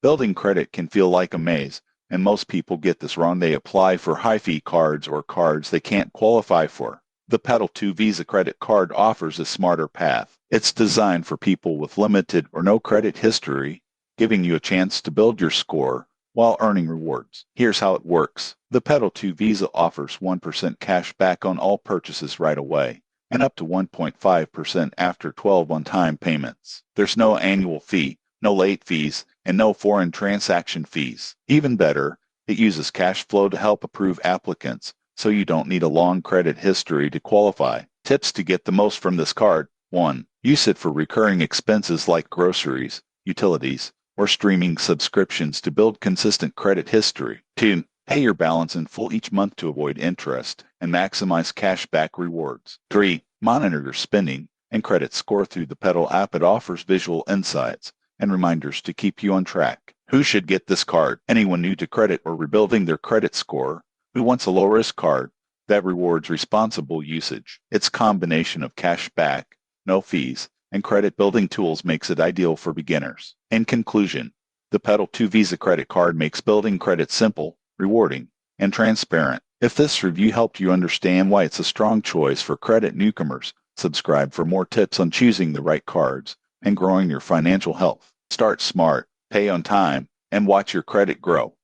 Building credit can feel like a maze, and most people get this wrong. They apply for high-fee cards or cards they can't qualify for. The Petal 2 Visa credit card offers a smarter path. It's designed for people with limited or no credit history, giving you a chance to build your score while earning rewards. Here's how it works. The Petal 2 Visa offers 1% cash back on all purchases right away, and up to 1.5% after 12 on-time payments. There's no annual fee, no late fees, and no foreign transaction fees. Even better, it uses cash flow to help approve applicants, so you don't need a long credit history to qualify. Tips to get the most from this card. 1. Use it for recurring expenses like groceries, utilities, or streaming subscriptions to build consistent credit history. 2. Pay your balance in full each month to avoid interest and maximize cashback rewards. 3. Monitor your spending and credit score through the Petal app. It offers visual insights and reminders to keep you on track. Who should get this card? Anyone new to credit or rebuilding their credit score who wants a low-risk card that rewards responsible usage. Its combination of cash back, no fees, and credit-building tools makes it ideal for beginners. In conclusion, the Petal 2 Visa credit card makes building credit simple, rewarding, and transparent. If this review helped you understand why it's a strong choice for credit newcomers, subscribe for more tips on choosing the right cards and growing your financial health. Start smart, pay on time, and watch your credit grow.